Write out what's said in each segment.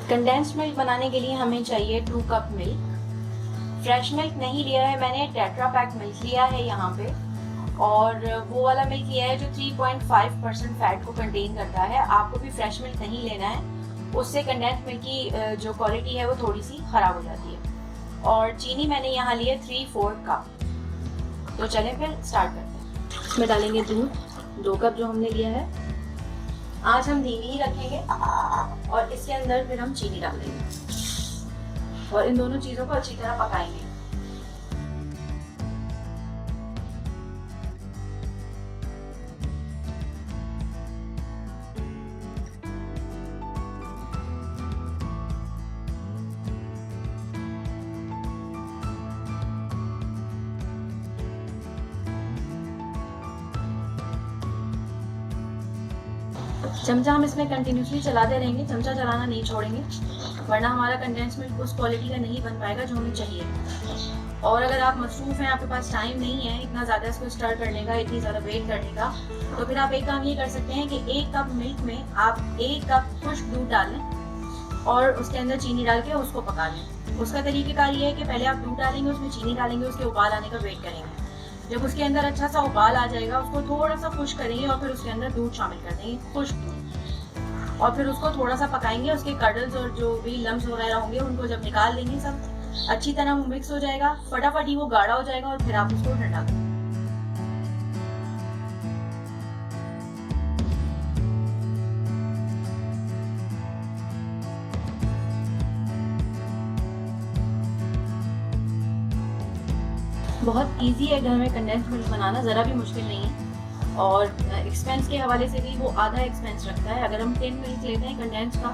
Condensed milk बनाने के लिए हमें चाहिए 2 कप मिल्क। फ्रेश मिल्क नहीं लिया है मैंने, टेट्रा पैक मिल्क लिया है यहाँ पे, और वो वाला मिल्क लिया है जो 3.5% फैट को कंटेन करता है। आपको भी फ्रेश मिल्क नहीं लेना है, उससे कंडेंस्ड मिल्क की जो क्वालिटी है वो थोड़ी सी ख़राब हो जाती है। और चीनी मैंने यहाँ ली है 3/4 कप। तो चलें फिर स्टार्ट करते हैं। इसमें डालेंगे दूध 2 कप जो हमने लिया है। आँच हम धीमी ही रखेंगे और इसके अंदर फिर हम चीनी डाल देंगे और इन दोनों चीज़ों को अच्छी तरह पकाएंगे। चमचा हम इसमें कंटिन्यूसली चलाते रहेंगे, चमचा चलाना नहीं छोड़ेंगे, वरना हमारा कंडेंस मिल्क उस क्वालिटी का नहीं बन पाएगा जो हमें चाहिए। और अगर आप मसरूफ़ हैं, आपके पास टाइम नहीं है इतना ज़्यादा इसको स्टर करने का, इतनी ज़्यादा वेट करने का, तो फिर आप एक काम ये कर सकते हैं कि 1 कप मिल्क में आप 1 कप खुश्क दूध डाल लें और उसके अंदर चीनी डाल के उसको पका लें। उसका तरीक़ेकार ये है कि पहले आप दूध डालेंगे, उसमें चीनी डालेंगे, उसके उबाल आने का वेट करेंगे। जब उसके अंदर अच्छा सा उबाल आ जाएगा, उसको थोड़ा सा खुश्क करेंगे और फिर उसके अंदर दूध शामिल कर देंगे, खुश्क दूध, और फिर उसको थोड़ा सा पकाएंगे। उसके कर्डल्स और जो भी लम्स वगैरह होंगे उनको जब निकाल देंगे, सब अच्छी तरह वो मिक्स हो जाएगा, फटाफट ही वो गाढ़ा हो जाएगा और फिर आप उसको ठंडा करें। बहुत इजी है घर में कंडेंस्ड मिल्क बनाना, ज़रा भी मुश्किल नहीं है। और एक्सपेंस के हवाले से भी वो आधा एक्सपेंस रखता है। अगर हम 10 मिल्क लेते हैं कंडेंस का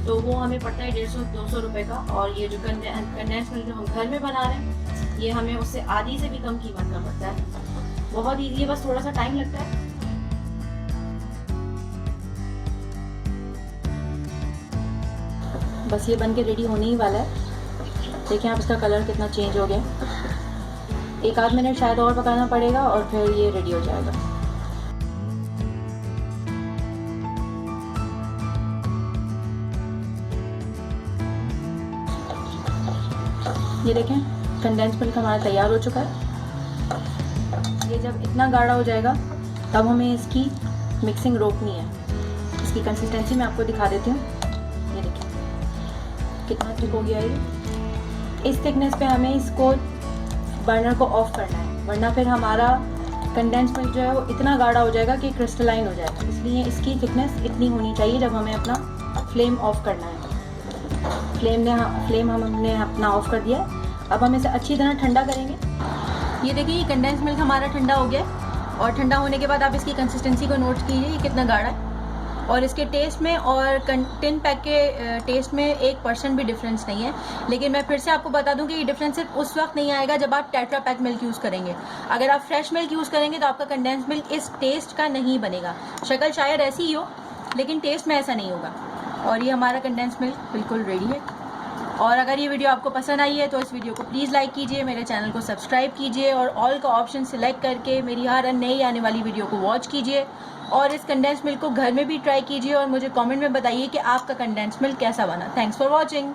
तो वो हमें पड़ता है 150-200 रुपये का, और ये जो कंडेंस मिल्क जो हम घर में बना रहे हैं ये हमें उससे आधी से भी कम कीमत का पड़ता है। बहुत ईजी है, बस थोड़ा सा टाइम लगता है। बस ये बन के रेडी होने ही वाला है। देखिए आप इसका कलर कितना चेंज हो गया। 1 आध मिनट शायद और पकाना पड़ेगा और फिर ये रेडी हो जाएगा। ये देखें कंडेंस मिल्क हमारा तैयार हो चुका है। ये जब इतना गाढ़ा हो जाएगा तब हमें इसकी मिक्सिंग रोकनी है। इसकी कंसिस्टेंसी मैं आपको दिखा देती हूँ। ये देखें कितना थिक हो गया ये। इस थिकनेस पे हमें इसको बर्नर को ऑफ करना है, वरना फिर हमारा कंडेंस मिल्क जो है वो इतना गाढ़ा हो जाएगा कि क्रिस्टलाइन हो जाएगा। इसलिए इसकी थिकनेस इतनी होनी चाहिए जब हमें अपना फ्लेम ऑफ करना है। फ्लेम हमने अपना ऑफ कर दिया है। अब हम इसे अच्छी तरह ठंडा करेंगे। ये देखिए ये कंडेंस मिल्क हमारा ठंडा हो गया है, और ठंडा होने के बाद आप इसकी कंसिस्टेंसी को नोट कीजिए, ये कितना गाढ़ा है। और इसके टेस्ट में और टिन पैक के टेस्ट में 1% भी डिफरेंस नहीं है। लेकिन मैं फिर से आपको बता दूं कि ये डिफरेंस सिर्फ उस वक्त नहीं आएगा जब आप टेट्रा पैक मिल्क यूज़ करेंगे। अगर आप फ्रेश मिल्क यूज़ करेंगे तो आपका कंडेंस मिल्क इस टेस्ट का नहीं बनेगा। शक्ल शायद ऐसी ही हो लेकिन टेस्ट में ऐसा नहीं होगा। और ये हमारा कंडेंस मिल्क बिल्कुल रेडी है। और अगर ये वीडियो आपको पसंद आई है तो इस वीडियो को प्लीज़ लाइक कीजिए, मेरे चैनल को सब्सक्राइब कीजिए और ऑल का ऑप्शन सिलेक्ट करके मेरी हर नई आने वाली वीडियो को वॉच कीजिए। और इस कंडेंस मिल्क को घर में भी ट्राई कीजिए और मुझे कमेंट में बताइए कि आपका कंडेंस मिल्क कैसा बना। Thanks for watching.